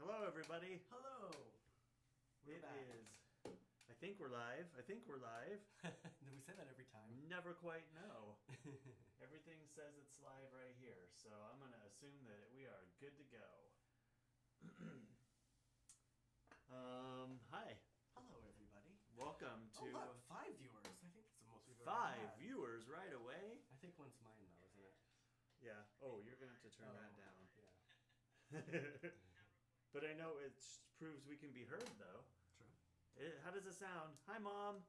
Hello, everybody. Hello. We're back. I think we're live. We say that every time. Never quite know. Everything says it's live right here, so I'm going to assume that we are good to go. Hi. Hello, everybody. Welcome to... Oh, look, 5 viewers. I think that's the most we've ever 5 had. viewers right away. I think one's mine, though, isn't it? Yeah. Oh, you're going to have to turn that down. Yeah. But I know it proves we can be heard, though. True. How does it sound? Hi, Mom.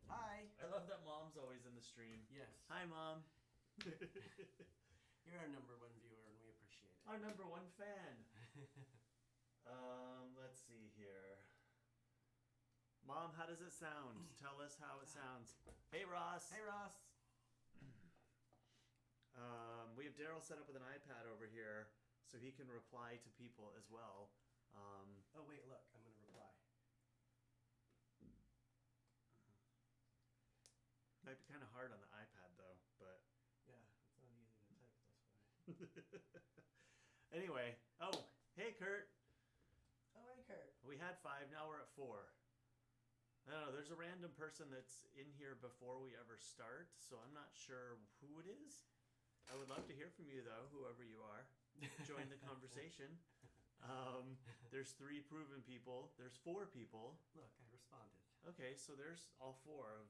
Hi. I love that Mom's always in the stream. Yes. Hi, Mom. You're our #1 viewer, and we appreciate it. Our #1 fan. Let's see here. Mom, how does it sound? Tell us how it sounds. Hey, Ross. Hey, Ross. We have Daryl set up with an iPad over here, so he can reply to people as well. Oh, wait, look. I'm going to reply. Might be kind of hard on the iPad, though, but... Yeah, it's not easy to type this way. Anyway. Oh, hey, Kurt. Oh, hey, Kurt. We had 5, now we're at 4. I don't know, there's a random person that's in here before we ever start, so I'm not sure who it is. I would love to hear from you, though, whoever you are. Join the conversation. There's 3 proven people. There's 4 people. Look, I responded. Okay, so there's all 4 of...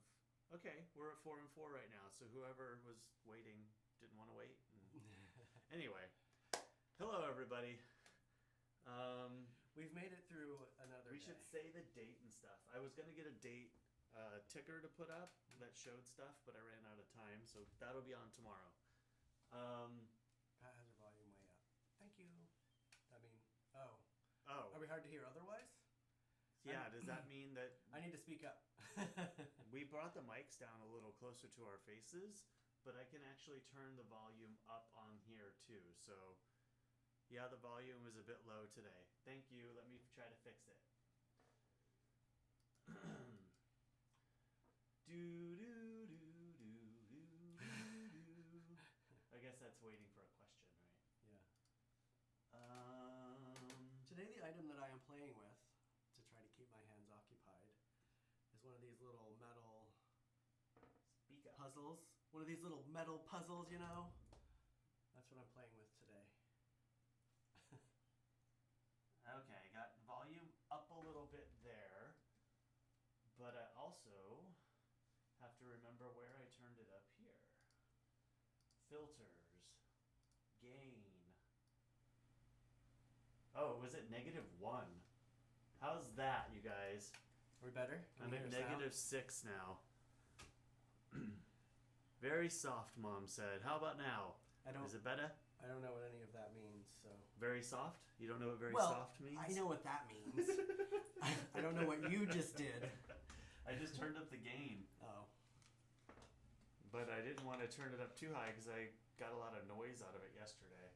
Okay, we're at 4 and 4 right now, so whoever was waiting didn't want to wait. Anyway, hello, everybody. We've made it through another We day. should say the date and stuff. I was going to get a date ticker to put up that showed stuff, but I ran out of time, so that'll be on tomorrow. Pat has her volume way up. Thank you. Oh. Are we hard to hear otherwise? Yeah, does that mean that... I need to speak up. We brought the mics down a little closer to our faces, but I can actually turn the volume up on here too, so... Yeah, the volume was a bit low today. Thank you. Let me try to fix it. do, do, do, do, do, do. I guess that's waiting for a question, right? Yeah. Today the item that I am playing with, to try to keep my hands occupied, is one of these little metal Speak up. puzzles. One of these little metal puzzles, you know? That's what I'm playing with today. Okay, got volume up a little bit there, but I also have to remember where I turned it up here. Filters, gain. Oh, was it -1? How's that, you guys? Are we better? I'm at -6 now. Very soft, Mom said. How about now? Is it better? I don't know what any of that means, so... Very soft? You don't know what very soft means? I know what that means. I don't know what you just did. I just turned up the gain. Oh. But I didn't want to turn it up too high because I got a lot of noise out of it yesterday.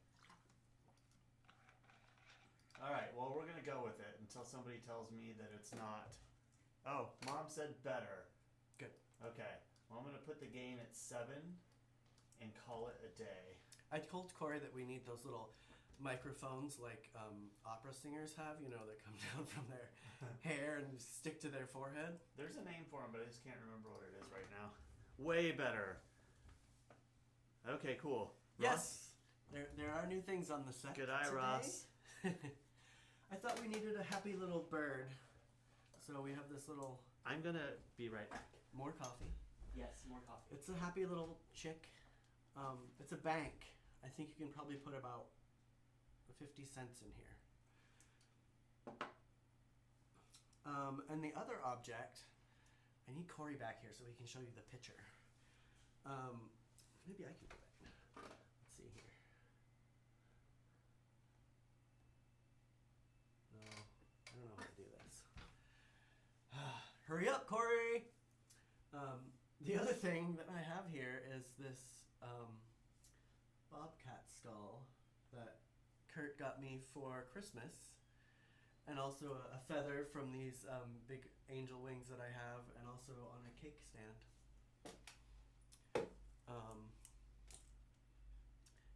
Alright, well, we're going to go with it until somebody tells me that it's not. Oh, Mom said better. Good. Okay. Well, I'm going to put the gain at 7 and call it a day. I told Corey that we need those little microphones like opera singers have, you know, that come down from their hair and stick to their forehead. There's a name for them, but I just can't remember what it is right now. Way better. Okay, cool. Yes! There are new things on the set. Good eye, today. Ross. I thought we needed a happy little bird. So we have this little... I'm going to be right back. More coffee. Yes, more coffee. It's a happy little chick. It's a bank. I think you can probably put about 50 cents in here. And the other object, I need Corey back here so he can show you the picture. Maybe I can do it. Let's see here. No, I don't know how to do this. Hurry up, Corey! The other thing that I have here is this bobcat skull that Kurt got me for Christmas, and also a feather from these big angel wings that I have, and also on a cake stand.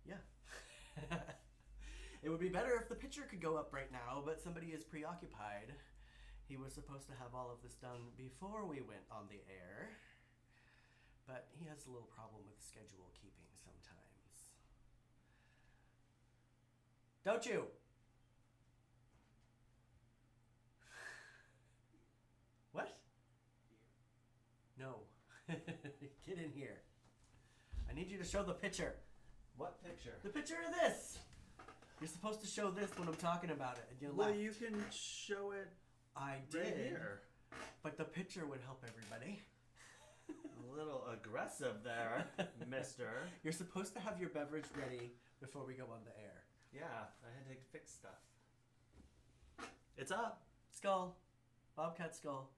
Yeah. It would be better if the picture could go up right now, but somebody is preoccupied. He was supposed to have all of this done before we went on the air, but he has a little problem with schedule keeping sometimes. Don't you? What? No. Get in here. I need you to show the picture. What picture? The picture of this. You're supposed to show this when I'm talking about it, and you Well, left. you can show it I right did, here. but the picture would help everybody. A little aggressive there, mister. You're supposed to have your beverage ready before we go on the air. Yeah, I had to fix stuff. It's up. Skull. Bobcat skull.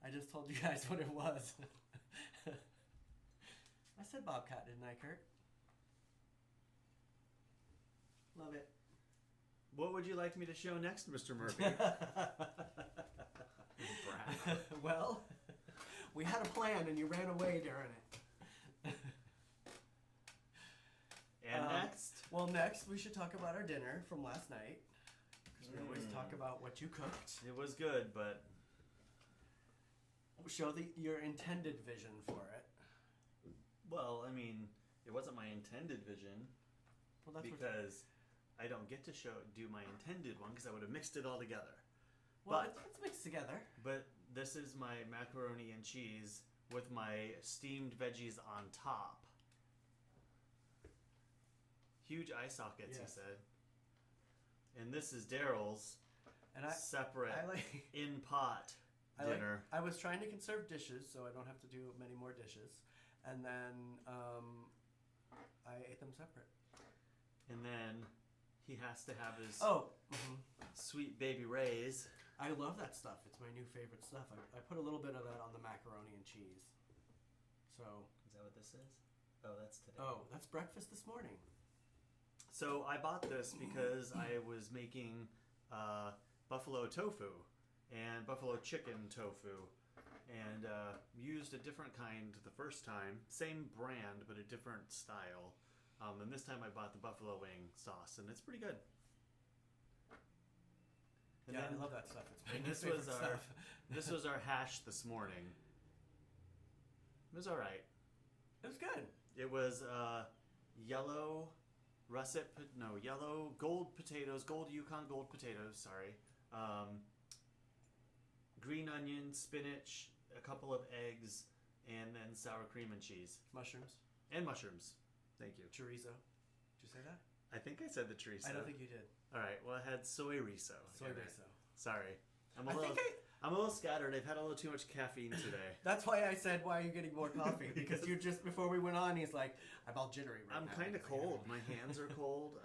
I just told you guys what it was. I said bobcat, didn't I, Kurt? Love it. What would you like me to show next, Mr. Murphy? Brad. Well, we had a plan and you ran away during it. And next? Well, next we should talk about our dinner from last night. Because we always talk about what you cooked. It was good, but... Show your intended vision for it. Well, I mean, it wasn't my intended vision. Well, that's because I don't get to do my intended one because I would have mixed it all together. Well, But- it's mixed together. But this is my macaroni and cheese with my steamed veggies on top. Huge eye sockets, he Yes. said. And this is Daryl's And separate I like in pot dinner. I was trying to conserve dishes so I don't have to do many more dishes, and then I ate them separate. And then he has to have his sweet baby Ray's. I love that stuff. It's my new favorite stuff. I put a little bit of that on the macaroni and cheese. So. Is that what this is? Oh, that's today. Oh, that's breakfast this morning. So I bought this because I was making buffalo tofu and buffalo chicken tofu, and used a different kind the first time. Same brand, but a different style. And this time I bought the buffalo wing sauce, and it's pretty good. And yeah, then, I love that stuff. It's my and new this was favorite our stuff. this was our hash this morning. It was all right. It was good. It was yellow gold potatoes, gold Yukon gold potatoes, sorry. Green onion, spinach, a couple of eggs, and then sour cream and cheese. Mushrooms. And mushrooms. Thank you. Chorizo. Did you say that? I think I said the chorizo. I don't think you did. All right, well, I had soy riso. Soy riso. Sorry. I'm I think a little scattered. I've had a little too much caffeine today. That's why I said, why are you getting more coffee? Because you just, before we went on, he's like, I'm all jittery right I'm now. kind of cold. My hands are cold.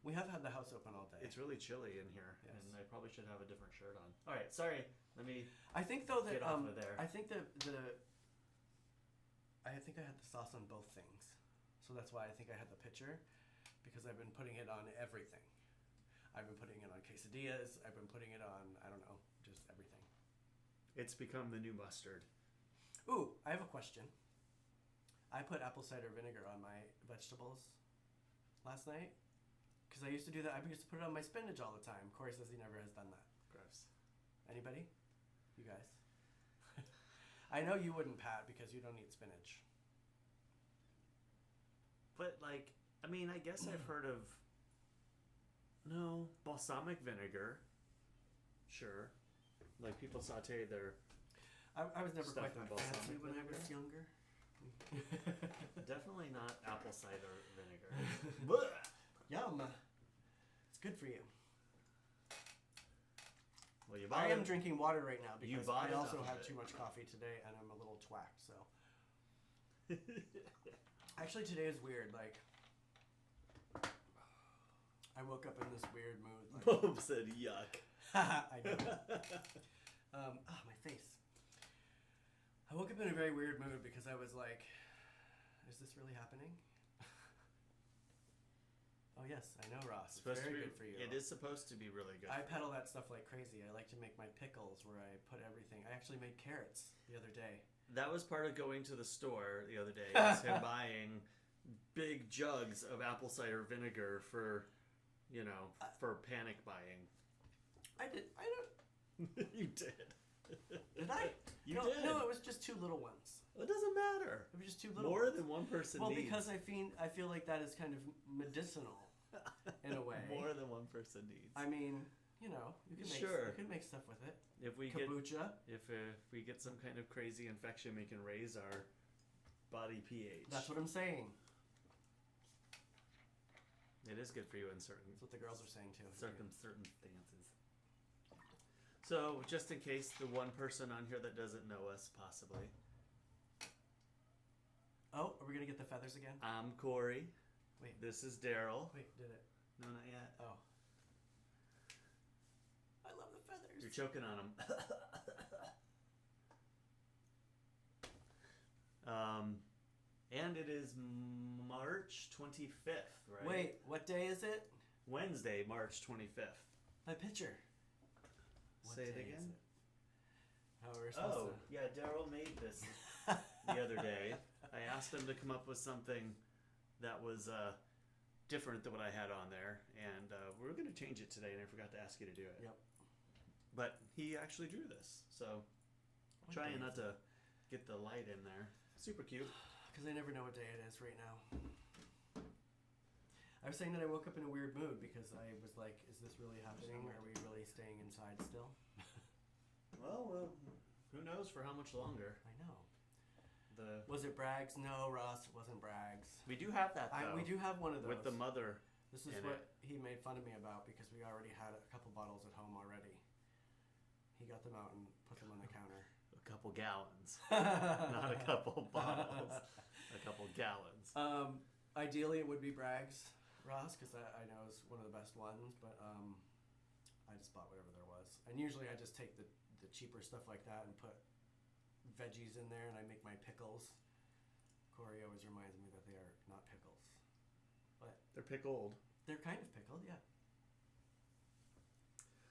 We have had the house open all day. It's really chilly in here, Yes. and I probably should have a different shirt on. All right, sorry. Let me I think though that get off of there. I think I think I had the sauce on both things, so that's why I think I had the picture, because I've been putting it on everything. I've been putting it on quesadillas. I've been putting it on, I don't know, just everything. It's become the new mustard. Ooh, I have a question. I put apple cider vinegar on my vegetables last night because I used to do that. I used to put it on my spinach all the time. Corey says he never has done that. Gross. Anybody? You guys? I know you wouldn't, Pat, because you don't eat spinach. But, like, I mean, I guess I've heard of... No, balsamic vinegar. Sure. Like, people saute their... I was never Stuff quite in that fancy balsamic when I vinegar? was younger. Definitely not apple cider vinegar. Blech. Yum. It's good for you. Well, you bought I am it. drinking water right now You because bought I enough also of had it. too much coffee today and I'm a little twacked, so. Actually, today is weird. Like, I woke up in this weird mood. Like, Bob said yuck. I know. My face. I woke up in a very weird mood because I was like, is this really happening? Oh, yes, I know, Ross. It's Supposed to very be, good for you. It is supposed to be really good. I peddle that stuff like crazy. I like to make my pickles where I put everything. I actually made carrots the other day. That was part of going to the store the other day. Was him buying big jugs of apple cider vinegar for for panic buying. I don't. You did. Did I? You no, did. No, it was just 2 little ones. It doesn't matter. It was just 2 little More ones. than one person well, needs. because I feel like that is kind of medicinal in a way. More than one person needs. I mean, you can make stuff with it. If we kombucha. If we get some kind of crazy infection, we can raise our body pH. That's what I'm saying. It is good for you in certain. That's what the girls are saying too. Circumstances. So, just in case the one person on here that doesn't know us, possibly. Oh, are we gonna get the feathers again? I'm Corey. Wait. This is Daryl. Wait, did it? No, not yet. Oh. I love the feathers. You're choking on them. And it is March 25th, right? Wait, what day is it? Wednesday, March 25th. My picture. What Say it day again. is it? How are we supposed to... yeah, Daryl made this the other day. I asked him to come up with something that was different than what I had on there, and we were going to change it today, and I forgot to ask you to do it. Yep. But he actually drew this, so trying not to get the light in there. Super cute. Because I never know what day it is right now. I was saying that I woke up in a weird mood because I was like, is this really happening? Are we really staying inside still? Well, who knows for how much longer? I know. Was it Bragg's? No, Ross, it wasn't Bragg's. We do have that, though. We do have one of those. With the mother. This is what he made fun of me about because we already had a couple bottles at home already. He got them out and put them on the counter. A couple gallons. Not a couple bottles. A couple gallons. Ideally, it would be Bragg's, Ross, because I know it's one of the best ones, but I just bought whatever there was. And usually I just take the cheaper stuff like that and put veggies in there, and I make my pickles. Corey always reminds me that they are not pickles. But they're pickled. They're kind of pickled, yeah.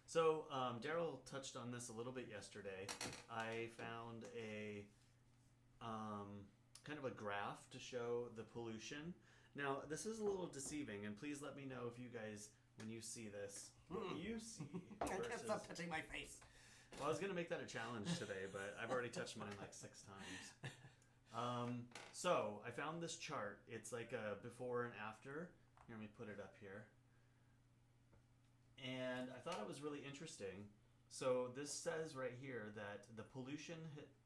So, Daryl touched on this a little bit yesterday. I found a kind of a graph to show the pollution. Now, this is a little deceiving, and please let me know if you guys, when you see this, what you see. I can't stop touching my face. Well, I was going to make that a challenge today, but I've already touched mine like 6 times. So, I found this chart. It's like a before and after. Here, let me put it up here. And I thought it was really interesting. So this says right here that the pollution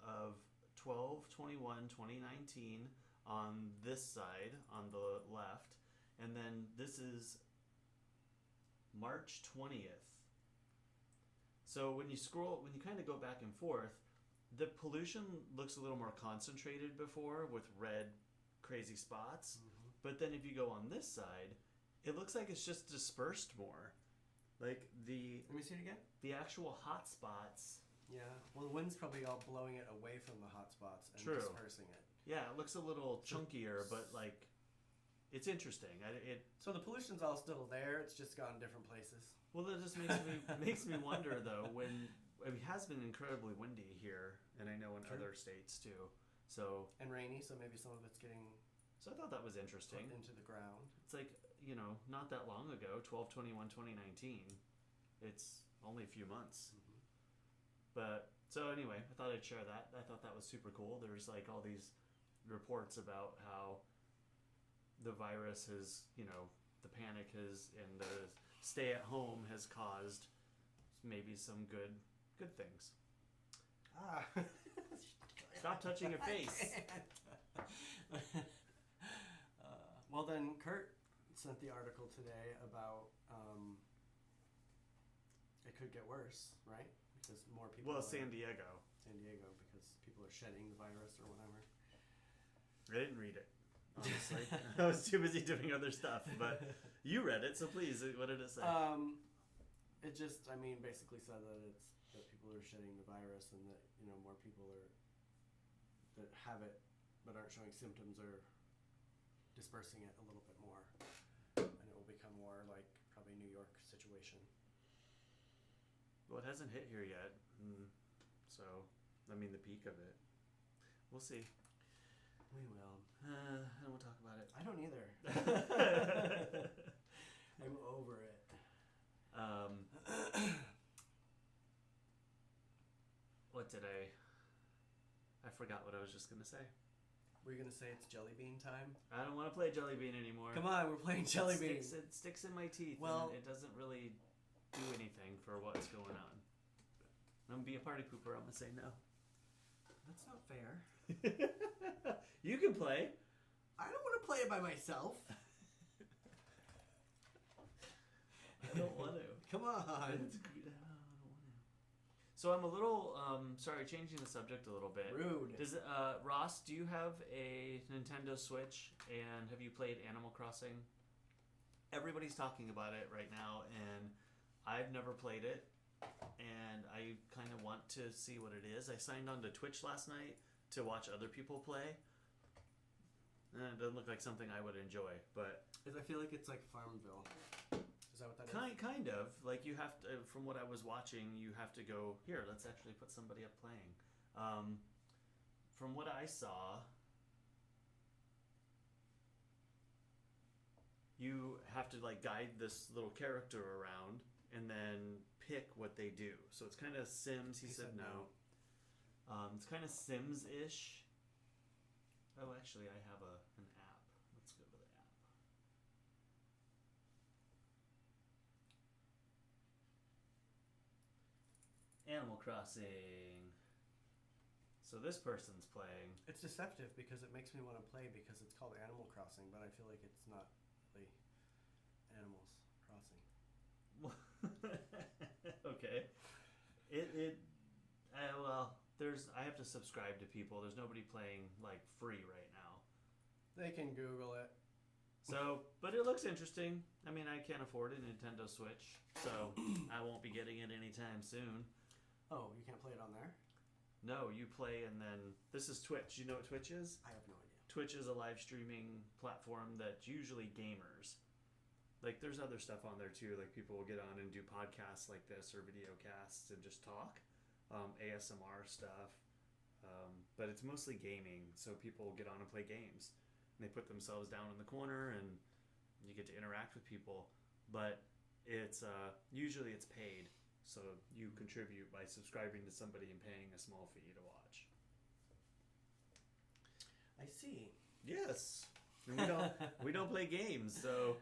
of 12/21/2019 on this side, on the left, and then this is March 20th. So when you kind of go back and forth, the pollution looks a little more concentrated before with red crazy spots. Mm-hmm. But then if you go on this side, it looks like it's just dispersed more. Like Let me see it again. The actual hot spots. Yeah. Well, the wind's probably all blowing it away from the hot spots and True. dispersing it. Yeah, it looks a little chunkier, but like, it's interesting. So the pollution's all still there. It's just gone different places. Well, that just makes me wonder though. When it has been incredibly windy here, and I know in other states too. So and rainy, so maybe some of it's getting. So I thought that was interesting. Into the ground. It's like, not that long ago, 12/21/2019. It's only a few months. Mm-hmm. But so anyway, I thought I'd share that. I thought that was super cool. There's like all these reports about how the virus has, the panic has, and the stay at home has caused maybe some good things. Stop touching your face. Well, then Kurt sent the article today about it could get worse, right? Because more people. Well, San Diego, because people are shedding the virus or whatever. I didn't read it, honestly. I was too busy doing other stuff. But you read it, so please, what did it say? It just, basically said that people are shedding the virus, and that more people that have it but aren't showing symptoms are dispersing it a little bit more, and it will become more like probably New York situation. Well, it hasn't hit here yet, so the peak of it. We'll see. We will. I don't want to talk about it. I don't either. I'm over it. What did I forgot what I was just gonna say. Were you gonna say it's jelly bean time? I don't want to play Jelly Bean anymore. Come on, we're playing jelly bean. It sticks in my teeth. Well, and it doesn't really do anything for what's going on. I'm gonna be a party pooper. I'm gonna say no. That's not fair. You can play. I don't want to play it by myself. I don't want to. Come on. I don't want to. So I'm a little sorry, changing the subject a little bit. Rude. Does Ross, do you have a Nintendo Switch, and have you played Animal Crossing? Everybody's talking about it right now, and I've never played it, and I kind of want to see what it is. I signed on to Twitch last night to watch other people play. And it doesn't look like something I would enjoy, but I feel like it's like Farmville. Is that what that is? Kind of. Like, you have to, from what I was watching, you have to go, here, let's actually put somebody up playing. From what I saw, you have to, like, guide this little character around and then pick what they do. So it's kind of Sims. He said no. It's kind of Sims-ish. Oh, actually, I have an app. Let's go to the app. Animal Crossing. So this person's playing. It's deceptive because it makes me want to play because it's called Animal Crossing, but I feel like it's not really Animals Crossing. Okay. I have to subscribe to people. There's nobody playing like free right now. They can Google it. So, but it looks interesting. I mean, I can't afford a Nintendo Switch, so I won't be getting it anytime soon. Oh, you can't play it on there? No, you play and then this is Twitch. You know what Twitch is? I have no idea. Twitch is a live streaming platform that's usually gamers. Like, there's other stuff on there too. Like, people will get on and do podcasts like this or video casts and just talk, ASMR stuff. But it's mostly gaming, so people get on and play games. And they put themselves down in the corner, and you get to interact with people. But it's usually it's paid, so you contribute by subscribing to somebody and paying a small fee to watch. I see. Yes. And we don't play games, so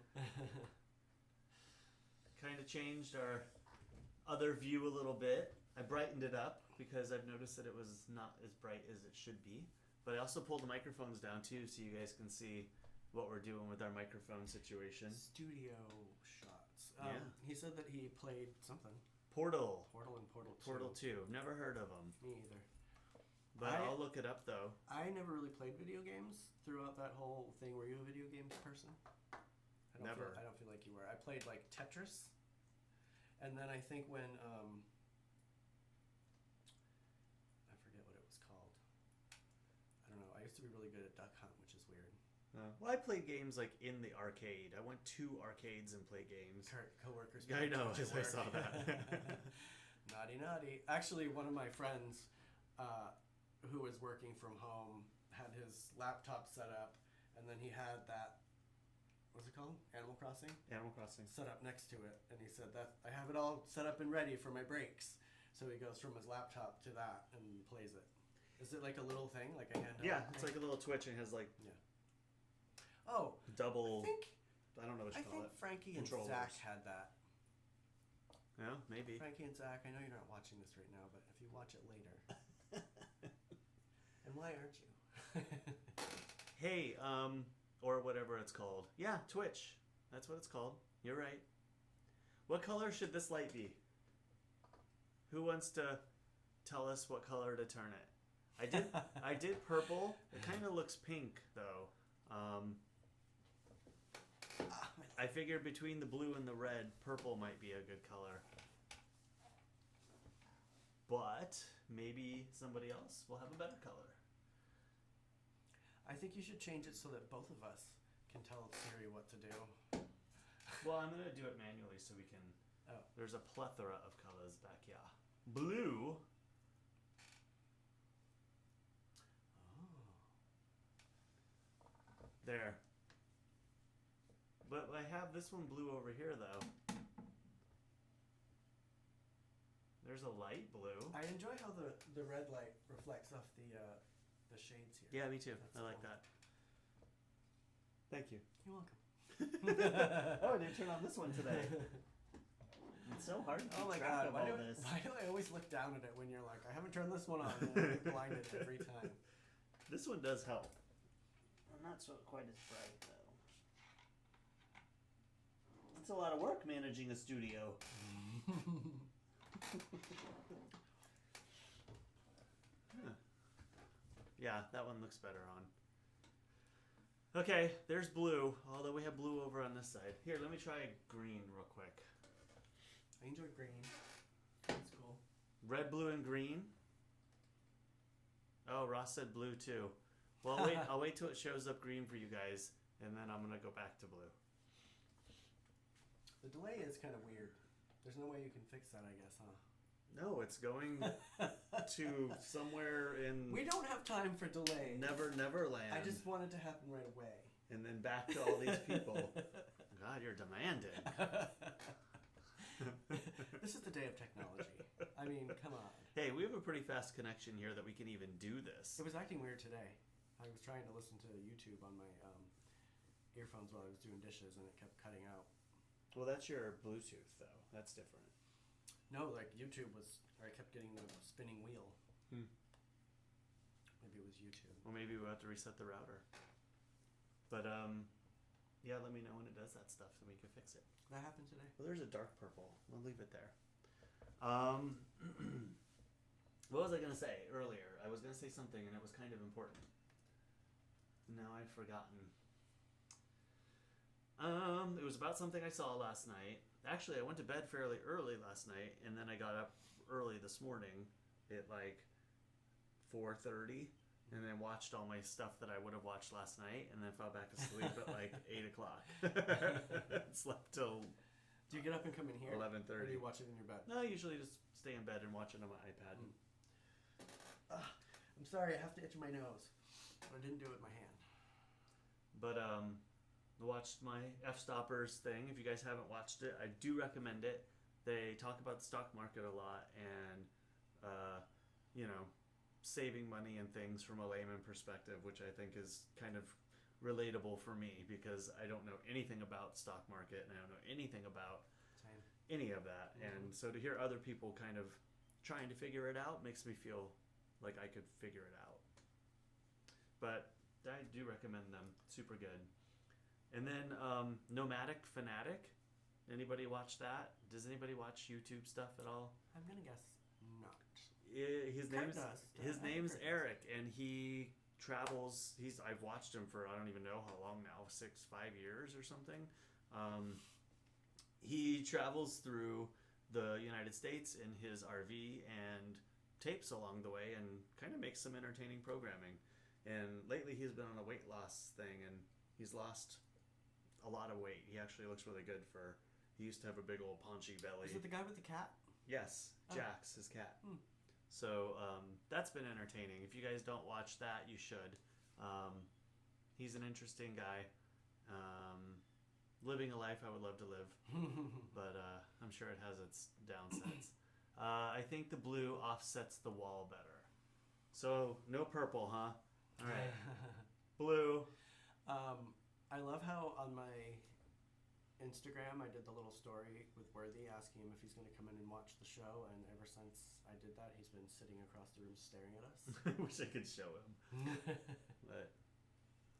kind of changed our other view a little bit. I brightened it up because I've noticed that it was not as bright as it should be. But I also pulled the microphones down too, so you guys can see what we're doing with our microphone situation. Studio shots. Yeah. He said that he played something. Portal And Portal 2. Portal 2. Never heard of them. Me either. But I'll look it up though. I never really played video games throughout that whole thing. Were you a video games person? I don't feel like you were. I played like Tetris, and then I think when I forget what it was called. I don't know. I used to be really good at Duck Hunt, which is weird. Well, I played games like in the arcade. I went to arcades and played games. Coworkers. I know, as I saw that. Naughty. Actually, one of my friends who was working from home had his laptop set up, and then he had that, what's it called? Animal Crossing? Animal Crossing. Set up next to it, and he said that I have it all set up and ready for my breaks. So he goes from his laptop to that and plays it. Is it like a little thing, like a handheld? Yeah, it's like a little Twitch and has like double. I don't know what you call it. Frankie and Zach had that. Yeah, maybe. Frankie and Zach, I know you're not watching this right now, but if you watch it later. And why aren't you? Hey, or whatever it's called. Yeah, Twitch. That's what it's called. You're right. What color should this light be? Who wants to tell us what color to turn it? I did purple. It kind of looks pink though. I figured between the blue and the red, purple might be a good color. But maybe somebody else will have a better color. I think you should change it so that both of us can tell Siri what to do. Well, I'm going to do it manually so we can... Oh. There's a plethora of colors back here. Blue. Oh. There. But I have this one blue over here, though. There's a light blue. I enjoy how the red light reflects off the shades here. Yeah, me too. That's I like cool. that. Thank you. You're welcome. Oh, I didn't turn on this one today. It's so hard to keep Oh my track god, of why all do, this. why do I always look down at it when you're like, I haven't turned this one on, and I get blinded every time. This one does help. I'm not so quite as bright though. It's a lot of work managing a studio. Huh. Yeah, that one looks better on. Okay, there's blue, although we have blue over on this side. Here, let me try green real quick. I enjoy green. That's cool. Red, blue, and green. Oh, Ross said blue too. Well, wait. I'll wait till it shows up green for you guys, and then I'm gonna go back to blue. The delay is kind of weird. There's no way you can fix that, I guess, huh? No, it's going to somewhere in We don't have time for delay. Neverland. I just want it to happen right away. And then back to all these people. God, you're demanding. This is the day of technology. I mean, come on. Hey, we have a pretty fast connection here that we can even do this. It was acting weird today. I was trying to listen to YouTube on my earphones while I was doing dishes, and it kept cutting out. Well, that's your Bluetooth, though. That's different. No, like YouTube was, or I kept getting the spinning wheel. Hmm. Maybe it was YouTube. Well, maybe we'll have to reset the router. But, yeah, let me know when it does that stuff so we can fix it. That happened today. Well, there's a dark purple. We'll leave it there. What was I going to say earlier? I was going to say something, and it was kind of important. Now I've forgotten. It was about something I saw last night. Actually, I went to bed fairly early last night, and then I got up early this morning at like 4:30, and then watched all my stuff that I would have watched last night, and then fell back asleep at like 8 o'clock. Slept till Do you get up and come in here? 11:30. Or do you watch it in your bed? No, I usually just stay in bed and watch it on my iPad. I'm sorry, I have to itch my nose. But I didn't do it with my hand. But I watched my F-Stoppers thing. If you guys haven't watched it, I do recommend it. They talk about the stock market a lot and, you know, saving money and things from a layman perspective, which I think is kind of relatable for me because I don't know anything about stock market and I don't know anything about Same. any of that. And so to hear other people kind of trying to figure it out makes me feel like I could figure it out. But I do recommend them. Super good. And then Nomadic Fanatic. Anybody watch that? Does anybody watch YouTube stuff at all? I'm gonna guess not. His name's I've name's heard Eric, and he travels. I've watched him for I don't even know how long now, 5 years or something. He travels through the United States in his RV and tapes along the way, and kind of makes some entertaining programming. And lately, he's been on a weight loss thing, and he's lost a lot of weight. He actually looks really good for. He used to have a big old paunchy belly. Is it the guy with the cat? Yes, Oh. Jax, his cat. Hmm. So that's been entertaining. If you guys don't watch that, you should. He's an interesting guy. Living a life I would love to live, but I'm sure it has its downsides. I think the blue offsets the wall better. So no purple, huh? All right, blue. I love how on my Instagram I did the little story with Worthy asking him if he's going to come in and watch the show, and ever since I did that, he's been sitting across the room staring at us. I wish I could show him, but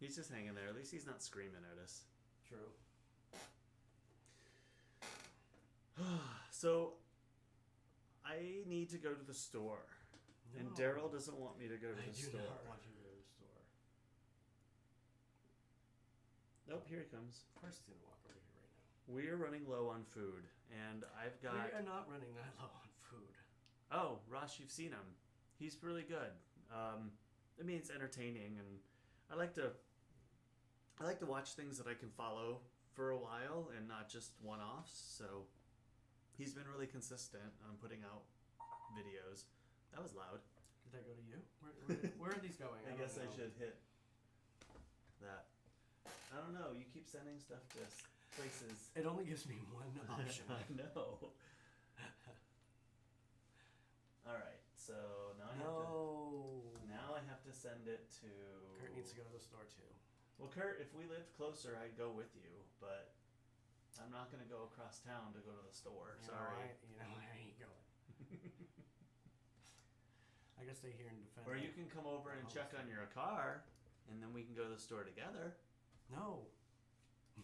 he's just hanging there. At least he's not screaming at us. True. So I need to go to the store, and No. Daryl doesn't want me to go to I the do store. not want you to go to the store. Nope, here he comes. Of course he's going to walk over here right now. We are running low on food, and I've got. We are not running that low on food. Oh, Ross, you've seen him. He's really good. I mean, it's entertaining, and I like to watch things that I can follow for a while and not just one-offs. So he's been really consistent on putting out videos. That was loud. Did that go to you? Where are these going? I don't guess I know. should hit that. I don't know. You keep sending stuff to places. It only gives me one option. I know. All right. So now I have to send it to. Kurt needs to go to the store too. Well, Kurt, if we lived closer, I'd go with you, but I'm not gonna go across town to go to the store. Sorry. I ain't going. I gotta stay here and defend. Or you can come over and check on your car, and then we can go to the store together. No.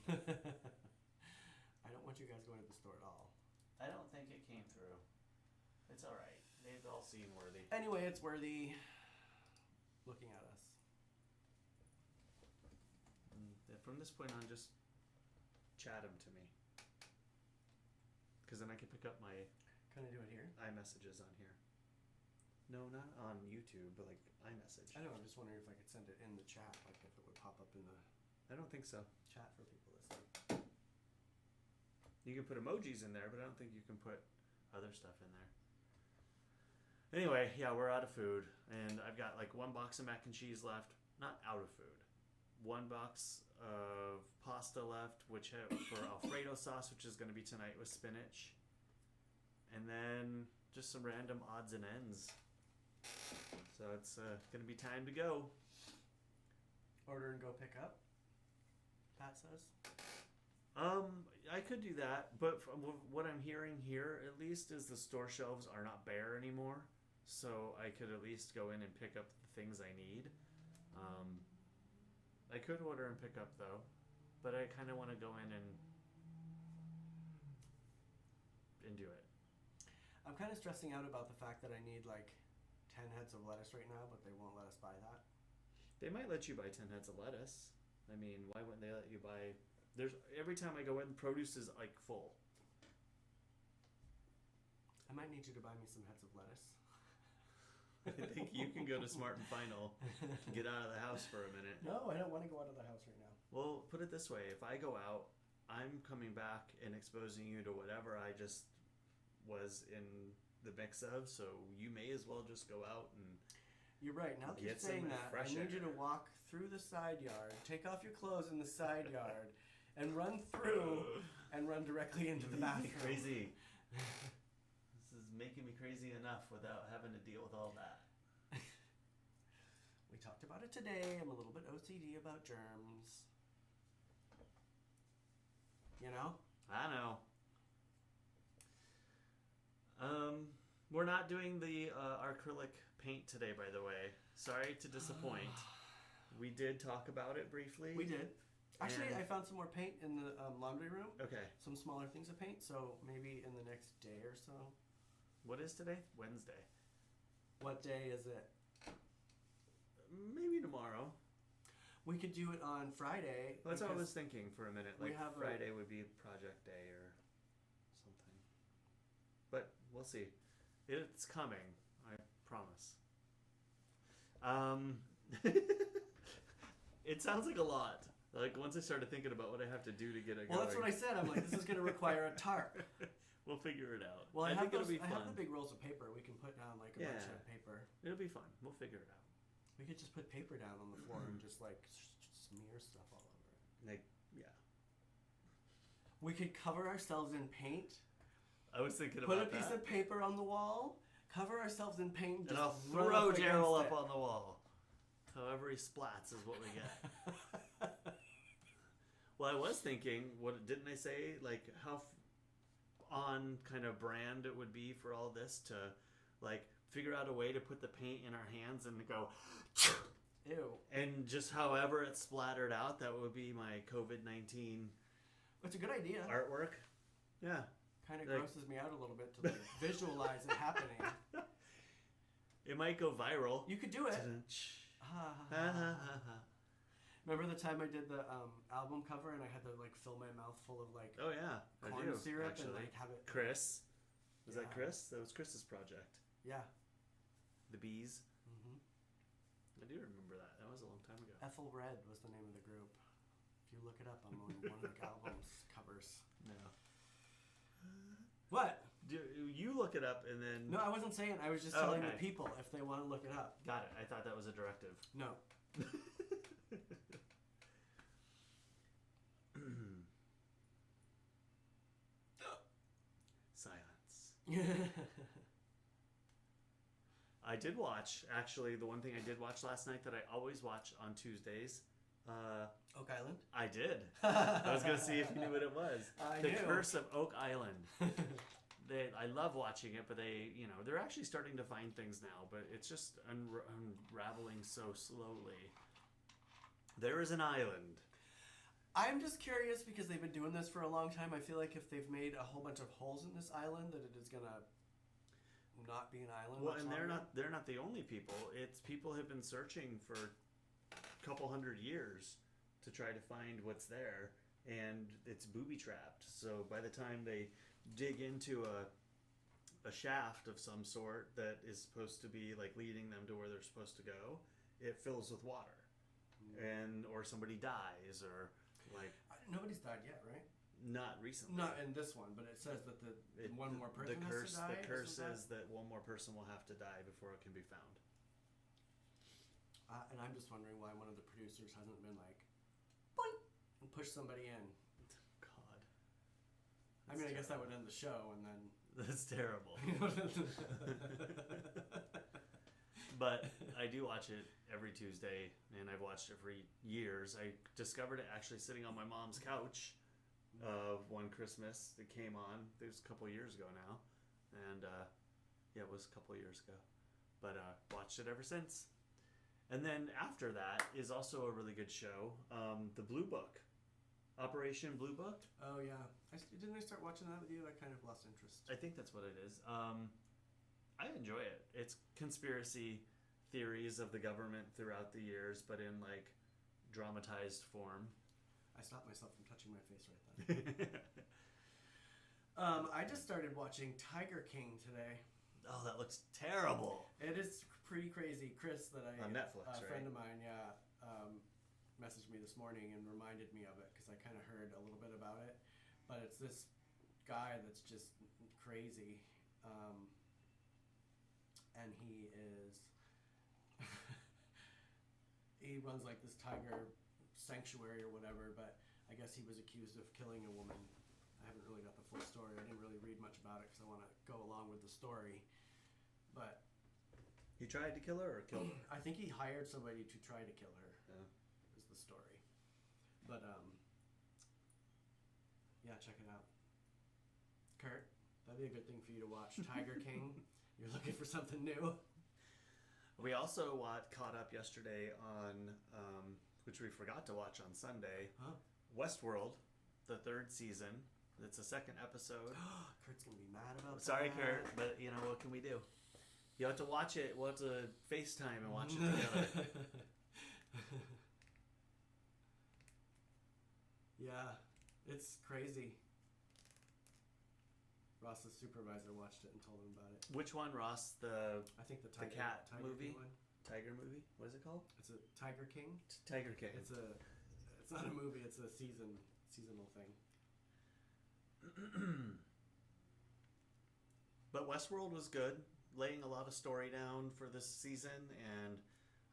I don't want you guys going to the store at all. I don't think it came through. It's all right. They've all seen Worthy. Anyway, it's Worthy looking at us. And from this point on, just chat him to me. Because then I can pick up my Can I do it here? iMessages on here. No, not on YouTube, but like iMessage. I know, I'm just wondering if I could send it in the chat, like if it would pop up in the I don't think so. chat for people listening. You can put emojis in there, but I don't think you can put other stuff in there. Anyway, yeah, we're out of food, and I've got like 1 box of mac and cheese left. Not out of food. 1 box of pasta left, which for Alfredo sauce, which is going to be tonight with spinach, and then just some random odds and ends. So it's going to be time to go. Order and go pick up, Pat says. I could do that, but from what I'm hearing here, at least, is the store shelves are not bare anymore. So I could at least go in and pick up the things I need. I could order and pick up though, but I kind of want to go in and do it. I'm kind of stressing out about the fact that I need like 10 heads of lettuce right now, but they won't let us buy that. They might let you buy 10 heads of lettuce. I mean, why wouldn't they let you buy? Every time I go in, produce is like full. I might need you to buy me some heads of lettuce. I think you can go to Smart and Final and get out of the house for a minute. No, I don't want to go out of the house right now. Well, put it this way. If I go out, I'm coming back and exposing you to whatever I just was in the mix of, so you may as well just go out and You're right. Now that you're get some saying that, I fresh need you to air. walk through the side yard, take off your clothes in the side yard, and run through and run directly into the bathroom. Crazy. This is making me crazy enough without having to deal with all that. We talked about it today. I'm a little bit OCD about germs. You know? I know. We're not doing the acrylic paint today, by the way. Sorry to disappoint. We did talk about it briefly. We did. Actually, And- I found some more paint in the laundry room. Okay. Some smaller things of paint, so maybe in the next day or so. What is today? Wednesday. What day is it? Maybe tomorrow. We could do it on Friday. That's what I because was thinking for a minute. we Like have Friday would be project day or something. But we'll see. It's coming. I promise. It sounds like a lot. Like once I started thinking about what I have to do to get it Well, going. that's what I said. I'm like, this is going to require a tarp. We'll figure it out. Well, I think it'll be I fun. have the big rolls of paper. We can put down like a bunch of paper. It'll be fun. We'll figure it out. We could just put paper down on the floor and just like smear stuff all over it. Like, yeah. We could cover ourselves in paint. I was thinking Put a about piece that. of paper on the wall. Cover ourselves in paint. And Just I'll run throw up Daryl against up it. on the wall. However he splats is what we get. Well, I was thinking, didn't I say, like, how on kind of brand it would be for all this to, like, figure out a way to put the paint in our hands and go, Ew. and just however it splattered out, that would be my COVID-19 It's a good idea. artwork. Yeah. Kind of Like- grosses me out a little bit to like visualize it happening. It might go viral. You could do it. Ha. Remember the time I did the album cover and I had to like fill my mouth full of like Oh yeah, I corn do, syrup actually. and like have it. Chris. Was that Yeah. Chris? That was Chris's project. Yeah. The Bees. hmm I do remember that. That was a long time ago. Ethel Red was the name of the group. If you look it up on one of the album's covers. No. What? You look it up and then... No, I wasn't saying. I was just Oh, telling okay. the people if they want to look it up. Got it. I thought that was a directive. No. Silence. did watch, actually, the one thing I did watch last night that I always watch on Tuesdays. Oak Island? I did. I was going to see if you knew what it was. The Curse of Oak Island. I love watching it, but they're actually starting to find things now, but it's just unraveling so slowly. There is an island. I'm just curious because they've been doing this for a long time. I feel like if they've made a whole bunch of holes in this island, that it is gonna not be an island. Well, and they're not the only people. It's people have been searching for a couple hundred years to try to find what's there, and it's booby trapped. So by the time they dig into a shaft of some sort that is supposed to be like leading them to where they're supposed to go, it fills with water, or somebody dies, or like nobody's died yet, right? Not recently. Not in this one, but it says that one more person has to die. The curse is that one more person will have to die before it can be found. And I'm just wondering why one of the producers hasn't been like, boing, and push somebody in. God. I mean, I guess that would end the show, and then... That's terrible. But I do watch it every Tuesday, and I've watched it for years. I discovered it actually sitting on my mom's couch one Christmas. It came on. It was a couple years ago now. And, it was a couple years ago. But watched it ever since. And then after that is also a really good show, The Blue Book. Operation Blue Book. Oh, yeah. Didn't I start watching that with you? I kind of lost interest. I think that's what it is. I enjoy it. It's conspiracy theories of the government throughout the years, but in like dramatized form. I stopped myself from touching my face right then. I just started watching Tiger King today. Oh, that looks terrible. It is pretty crazy. Chris, on Netflix, a friend of mine, messaged me this morning and reminded me of it because I kind of heard a little bit about it. But it's this guy that's just crazy. And he is he runs like this tiger sanctuary or whatever, but I guess he was accused of killing a woman. I haven't really got the full story. I didn't really read much about it because I want to go along with the story. But he tried to kill her or killed her? I think he hired somebody to try to kill her. Yeah. Is the story. But yeah, check it out. Kurt, that'd be a good thing for you to watch. Tiger King. You're looking for something new. We also caught up yesterday on, which we forgot to watch on Sunday, Westworld, the 3rd season. It's the 2nd episode. Kurt's going to be mad about that. Sorry, Kurt, but what can we do? You have to watch it. We'll have to FaceTime and watch it together. Yeah, it's crazy. Ross's supervisor watched it and told him about it. Which one, Ross? I think the cat Tiger movie? King one. Tiger movie? What is it called? It's a Tiger King. Tiger King. It's not a movie. It's a seasonal thing. But Westworld was good, laying a lot of story down for this season, and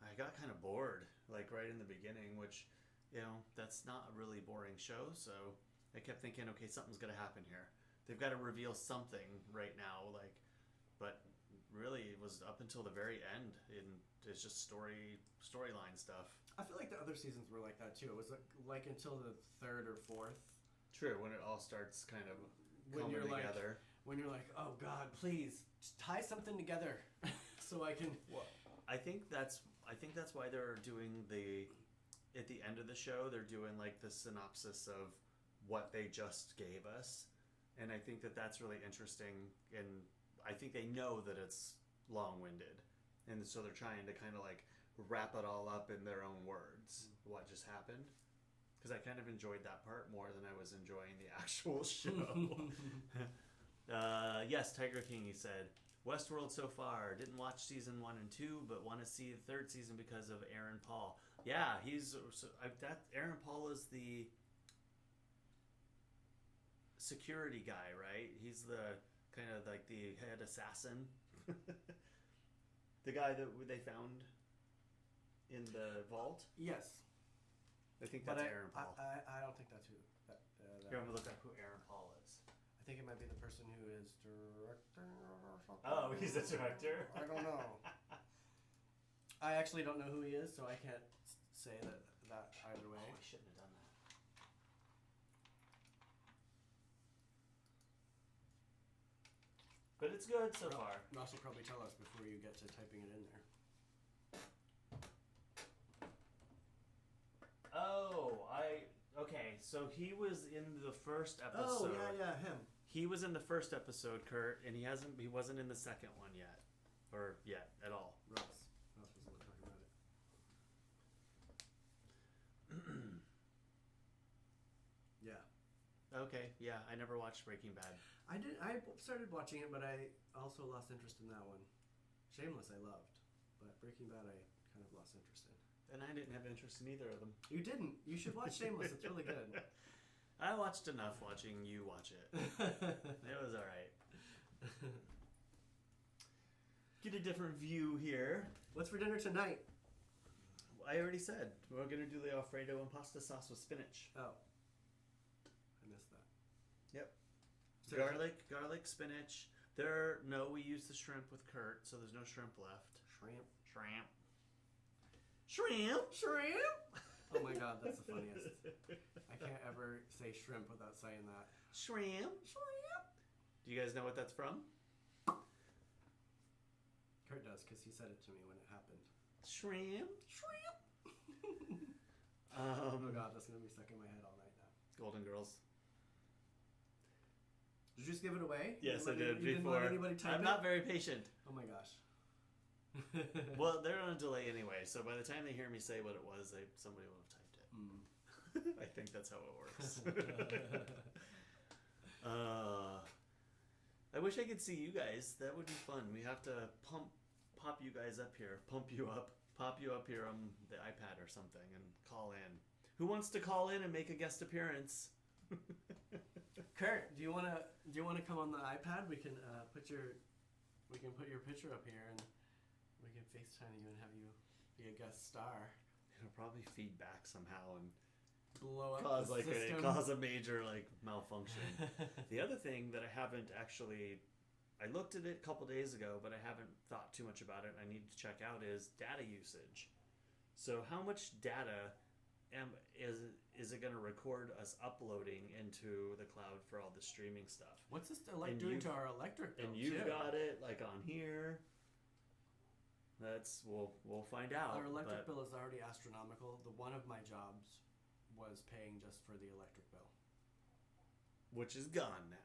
I got kind of bored, like right in the beginning, which, that's not a really boring show, so I kept thinking, okay, something's going to happen here. They've got to reveal something right now, but really it was up until the very end, and it's just storyline stuff. I feel like the other seasons were like that too. It was like until the 3rd or 4th. True, when it all starts kind of coming together. When you're like, oh God, please just tie something together, so I can. Well, I think that's why they're doing at the end of the show, they're doing like the synopsis of what they just gave us. And I think that's really interesting, and I think they know that it's long-winded, and so they're trying to kind of like wrap it all up in their own words, what just happened, because I kind of enjoyed that part more than I was enjoying the actual show. Yes, Tiger King, he said, Westworld so far, didn't watch season 1 and 2, but want to see the 3rd season because of Aaron Paul. Yeah, Aaron Paul is the security guy, right? He's the kind of like the head assassin. The guy that they found in the vault? Yes. I think that's Aaron Paul. I don't think that's who. You're going to look up who Aaron Paul is. I think it might be the person who is director or something. Oh, he's the director? I don't know. I actually don't know who he is, so I can't say that either way. Oh, I shouldn't have done that. But it's good so far. Ross will probably tell us before you get to typing it in there. Oh, okay. So he was in the first episode. Oh yeah, him. He was in the first episode, Kurt, and he wasn't in the second one yet, or yet at all. Ross was the one talking about it. Yeah. Okay, yeah, I never watched Breaking Bad. I started watching it, but I also lost interest in that one. Shameless, I loved, but Breaking Bad, I kind of lost interest in. And I didn't have interest in either of them. You didn't. You should watch Shameless. It's really good. I watched enough watching you watch it. It was all right. Get a different view here. What's for dinner tonight? I already said we're gonna do the Alfredo and pasta sauce with spinach. Oh, I missed that. Yep. So garlic, spinach. We used the shrimp with Kurt, so there's no shrimp left. Shrimp. Oh my god, that's the funniest. I can't ever say shrimp without saying that. Shrimp. Do you guys know what that's from? Kurt does, because he said it to me when it happened. Shrimp. Oh god, that's going to be stuck in my head all night now. Golden Girls. Did you just give it away? Yes, I did you before. Didn't let anybody type I'm it? not very patient. Oh my gosh. Well, they're on a delay anyway, so by the time they hear me say what it was, somebody will have typed it. I think that's how it works. I wish I could see you guys. That would be fun. We have to pop you guys up here, pop you up here on the iPad or something, and call in. Who wants to call in and make a guest appearance? Kurt, do you want to come on the iPad? We can put your picture up here, and we can FaceTime you and have you be a guest star. It'll probably feed back somehow and blow up cause the system. cause a major malfunction. The other thing that I haven't actually, I looked at it a couple days ago, but I haven't thought too much about it. I need to check out is data usage. So how much data is it going to record us uploading into the cloud for all the streaming stuff? What's this doing to our electric bill? And you've got it on here. We'll find out. Our electric bill is already astronomical. One of my jobs was paying just for the electric bill, which is gone now.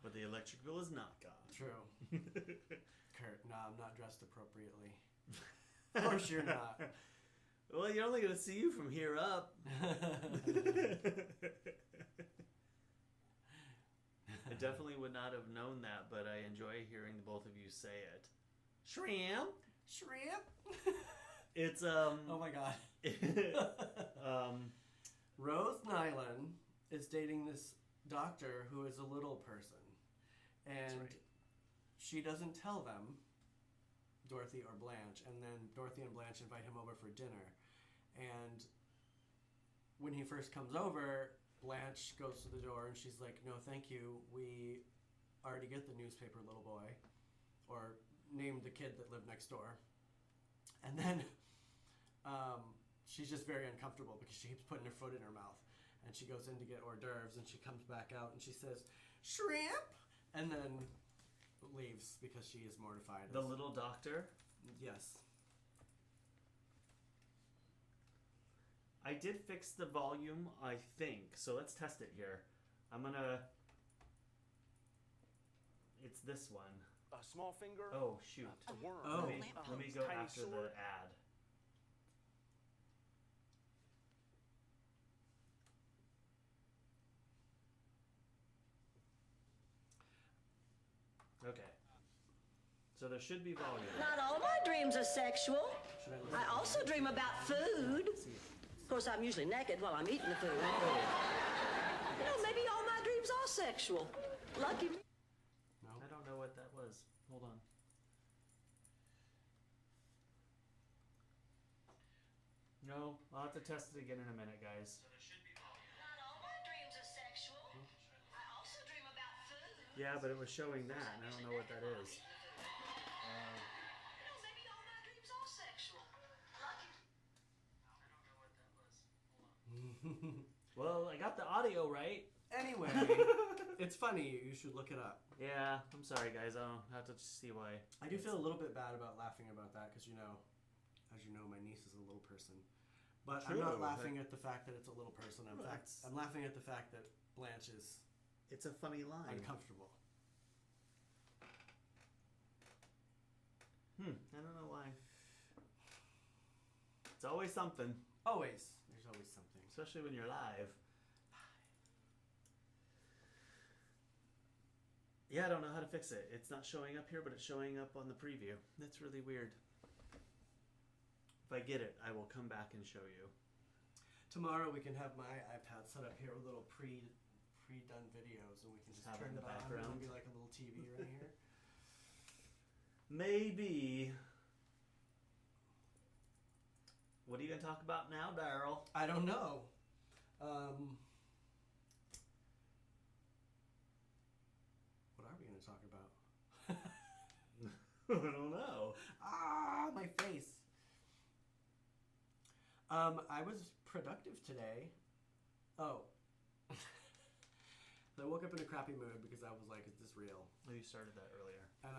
But the electric bill is not gone. True. Kurt, no, I'm not dressed appropriately. Of course you're not. Well, you're only going to see you from here up. I definitely would not have known that, but I enjoy hearing the both of you say it. Shrimp. It's Oh my god. Rose Nyland is dating this doctor who is a little person, and she doesn't tell them, Dorothy or Blanche, and then Dorothy and Blanche invite him over for dinner. And when he first comes over, Blanche goes to the door and she's like, no, thank you. We already get the newspaper, little boy. Or named the kid that lived next door. And then she's just very uncomfortable because she keeps putting her foot in her mouth. And she goes in to get hors d'oeuvres and she comes back out and she says, shrimp! And then leaves because she is mortified. The little doctor? Yes. I did fix the volume, I think. So let's test it here. It's this one. A small finger. Oh, shoot. A worm. Oh. Let me go Tiny after sword. the ad. Okay. So there should be volume. Not all my dreams are sexual. I also dream about food. Of course, I'm usually naked while I'm eating the food. You know, maybe all my dreams are sexual. Lucky me. No. I don't know what that was. Hold on. No, I'll have to test it again in a minute, guys. Not all my dreams are sexual. I also dream about food. Yeah, but it was showing that, and I don't know what that is. You know, maybe all my dreams are sexual. Well, I got the audio right. Anyway, it's funny. You should look it up. Yeah, I'm sorry, guys. I don't have to see why. I do feel a little bit bad about laughing about that because, as you know, my niece is a little person. But True. I'm not laughing at the fact that it's a little person. I'm laughing at the fact that Blanche is It's a funny line. uncomfortable. I don't know why. It's always something. Always. There's always something. Especially when you're live. Yeah, I don't know how to fix it. It's not showing up here, but it's showing up on the preview. That's really weird. If I get it, I will come back and show you. Tomorrow we can have my iPad set up here with little pre-done videos, and we can just have turn it in it the on. background. It'll be like a little TV right here. Maybe. What are you going to talk about now, Daryl? I don't know. What are we going to talk about? I don't know. My face. I was productive today. Oh. I woke up in a crappy mood because I was like, is this real? Oh, you started that earlier. And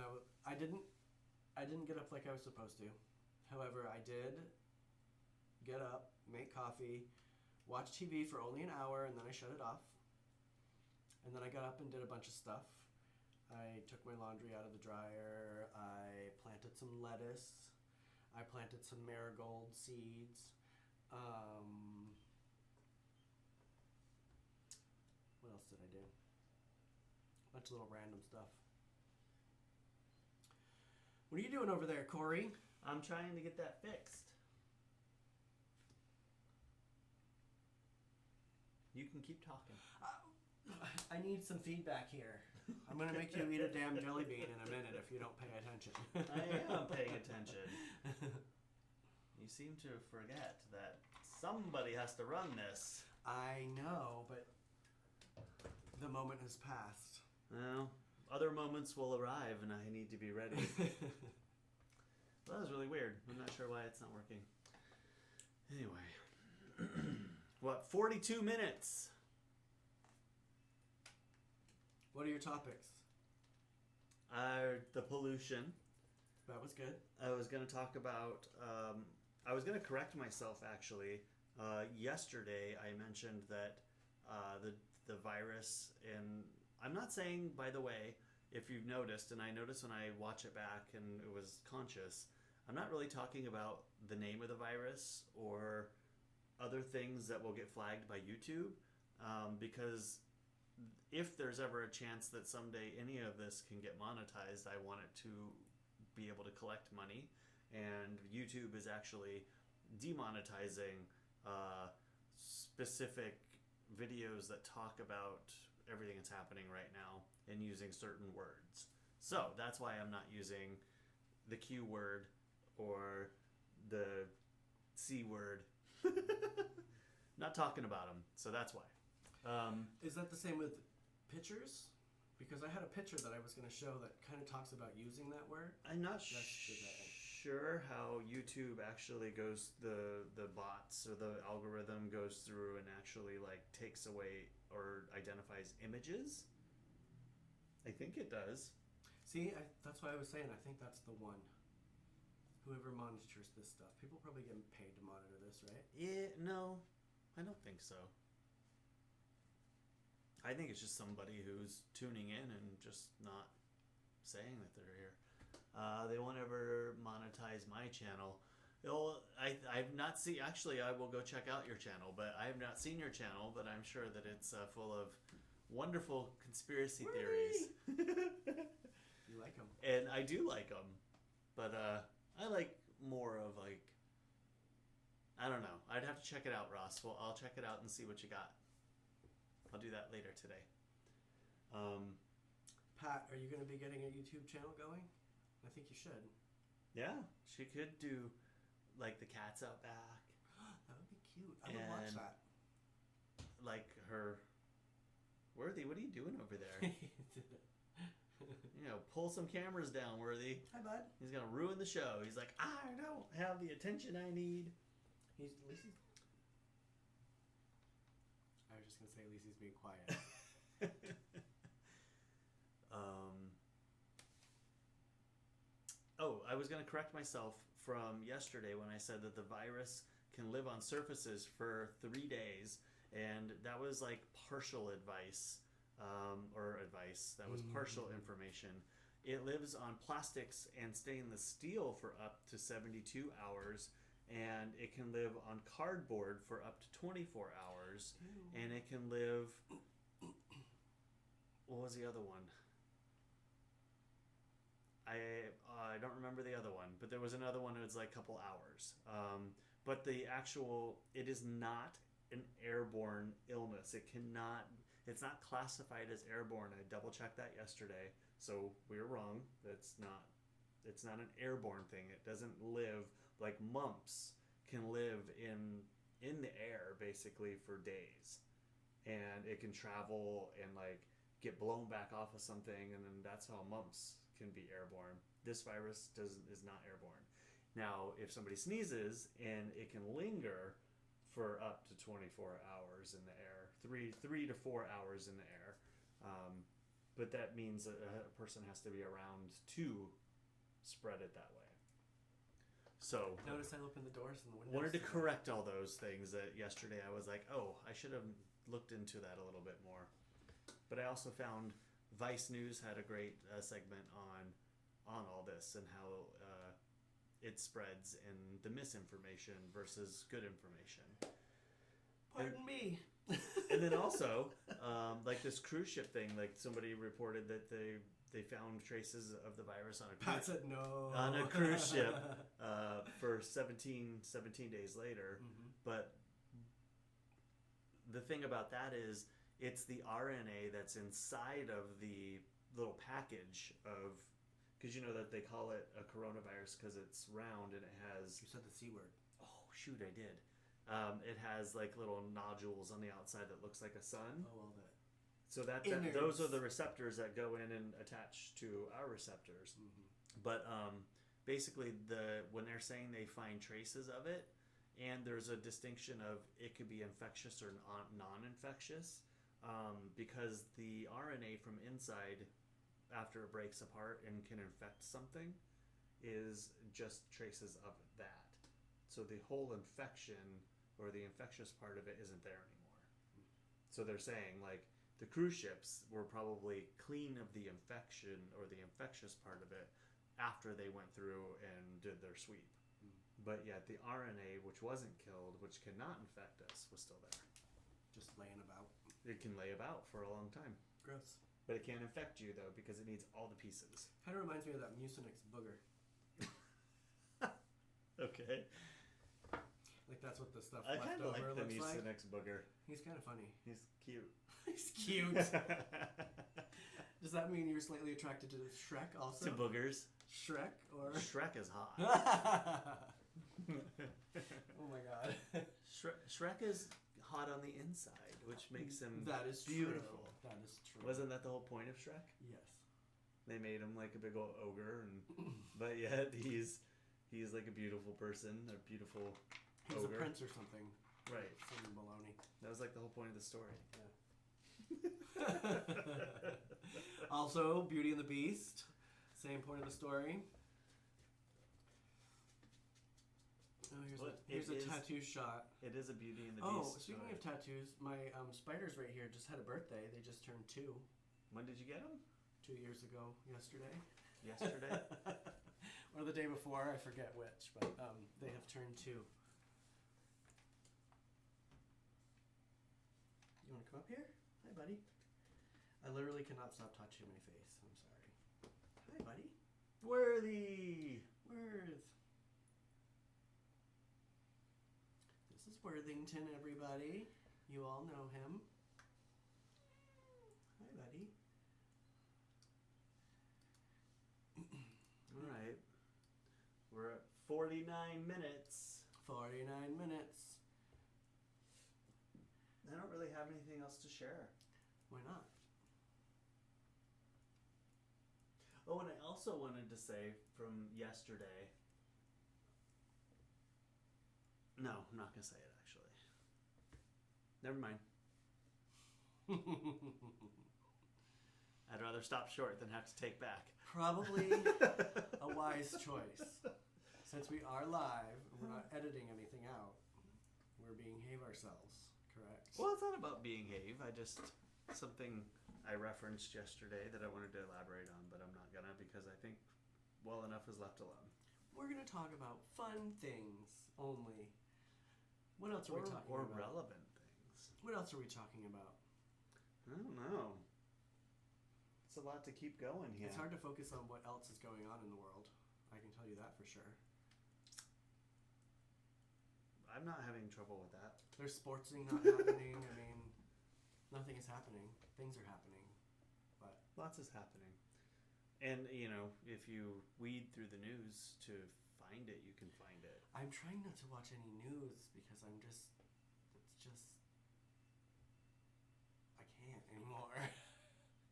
I didn't get up like I was supposed to. However, I did get up, make coffee, watch TV for only an hour, and then I shut it off. And then I got up and did a bunch of stuff. I took my laundry out of the dryer. I planted some lettuce. I planted some marigold seeds. What else did I do? A bunch of little random stuff. What are you doing over there, Corey? I'm trying to get that fixed. You can keep talking. I need some feedback here. I'm going to make you eat a damn jelly bean in a minute if you don't pay attention. I am paying attention. You seem to forget that somebody has to run this. I know, but the moment has passed. Well, other moments will arrive and I need to be ready. Well, that was really weird. I'm not sure why it's not working. Anyway. What, 42 minutes? What are your topics? The pollution. That was good. I was going to talk about, I was going to correct myself actually. Yesterday I mentioned that the virus, and I'm not saying, by the way, if you've noticed, and I noticed when I watch it back and it was conscious, I'm not really talking about the name of the virus or other things that will get flagged by YouTube, because if there's ever a chance that someday any of this can get monetized, I want it to be able to collect money, and YouTube is actually demonetizing specific videos that talk about everything that's happening right now and using certain words. So that's why I'm not using the Q word or the C word. Not talking about them, so that's why. Is that the same with pictures? Because I had a picture that I was going to show that kind of talks about using that word. I'm not sure how YouTube actually goes, the bots or the algorithm goes through and actually like takes away or identifies images. I think it does. See, that's why I was saying I think that's the one. Whoever monitors this stuff. People probably get paid to monitor this, right? Yeah, no, I don't think so. I think it's just somebody who's tuning in and just not saying that they're here. They won't ever monetize my channel. I've not seen. Actually, I will go check out your channel, but I have not seen your channel. But I'm sure that it's full of wonderful conspiracy theories. You like them, and I do like them, but I like more of like, I don't know. I'd have to check it out, Ross. Well, I'll check it out and see what you got. I'll do that later today. Pat, are you going to be getting a YouTube channel going? I think you should. Yeah, she could do like the cats out back. That would be cute. I would watch that. Like her, Worthy, what are you doing over there? Pull some cameras down, Worthy. Hi, bud. He's gonna ruin the show. He's like, I don't have the attention I need. just going to say at least he's being quiet. I was going to correct myself from yesterday when I said that the virus can live on surfaces for 3 days, and that was like partial advice, that was partial information. It lives on plastics and stainless steel for up to 72 hours, and it can live on cardboard for up to 24 hours, and it can live... What was the other one? I don't remember the other one, but there was another one that was like a couple hours. But it is not an airborne illness. It's not classified as airborne. I double checked that yesterday, so we were wrong. It's not an airborne thing. It doesn't live like mumps can live in the air basically for days, and it can travel and like get blown back off of something, and then that's how mumps can be airborne. This virus is not airborne. Now, if somebody sneezes, and it can linger for up to 24 hours in the air, 3 to 4 hours in the air, but that means that a person has to be around to spread it that way. So notice I opened the doors and the windows. Wanted to correct all those things that yesterday I was like, I should have looked into that a little bit more. But I also found Vice News had a great segment on all this and how it spreads and the misinformation versus good information. Pardon me. And then also, like this cruise ship thing, like somebody reported that they found traces of the virus on a cruise, Pat said no. on a cruise ship for 17 days later. Mm-hmm. But the thing about that is, it's the RNA that's inside of the little package of, because you know that they call it a coronavirus because it's round and it has... You said the C word. Oh, shoot, I did. It has like little nodules on the outside that looks like a sun. Oh, well, that. So those are the receptors that go in and attach to our receptors. Mm-hmm. But basically, when they're saying they find traces of it, and there's a distinction of it could be infectious or non-infectious, because the RNA from inside, after it breaks apart and can infect something, is just traces of that. So the whole infection or the infectious part of it isn't there anymore. So they're saying like the cruise ships were probably clean of the infection or the infectious part of it after they went through and did their sweep. But yet the RNA, which wasn't killed, which cannot infect us, was still there. Just laying about. It can lay about for a long time. Gross. But it can't infect you, though, because it needs all the pieces. Kind of reminds me of that Mucinex booger. Okay. Like that's what the stuff I left kind of over like the looks like. Mucinex booger. He's kind of funny. He's cute. He's cute. Does that mean you're slightly attracted to Shrek also? To boogers. Shrek or... Shrek is hot. Oh my god. Shrek is hot on the inside, which makes him that is beautiful. True. That is true. Wasn't that the whole point of Shrek? Yes. They made him like a big old ogre, but yet he's like a beautiful person, a beautiful He's ogre. a prince or something. Right. Some baloney. That was like the whole point of the story. Yeah. Also, Beauty and the Beast. Same point of the story. Oh, here's a tattoo shot. It is a Beauty and the Oh, Beast. speaking of tattoos, my spiders right here just had a birthday. They just turned 2. When did you get them? 2 years ago, yesterday. Yesterday? Or the day before, I forget which, but they have turned 2. You want to come up here? Hi, buddy. I literally cannot stop touching my face. I'm sorry. Hi, buddy. Worthy! This is Worthington, everybody. You all know him. Hi, buddy. All right. We're at 49 minutes. 49 minutes. I don't really have anything else to share. Why not? Oh, and I also wanted to say from yesterday... No, I'm not going to say it, actually. Never mind. I'd rather stop short than have to take back. Probably a wise choice. Since we are live, we're not editing anything out. We're behave ourselves, correct? Well, it's not about behave. Something I referenced yesterday that I wanted to elaborate on, but I'm not gonna because I think well enough is left alone. We're gonna talk about fun things only. What else are we talking about? Or relevant things. What else are we talking about? I don't know. It's a lot to keep going here. It's hard to focus on what else is going on in the world. I can tell you that for sure. I'm not having trouble with that. There's sportsing not happening. I mean, nothing is happening. Things are happening. But lots is happening. And, if you weed through the news to find it, you can find it. I'm trying not to watch any news because I can't anymore.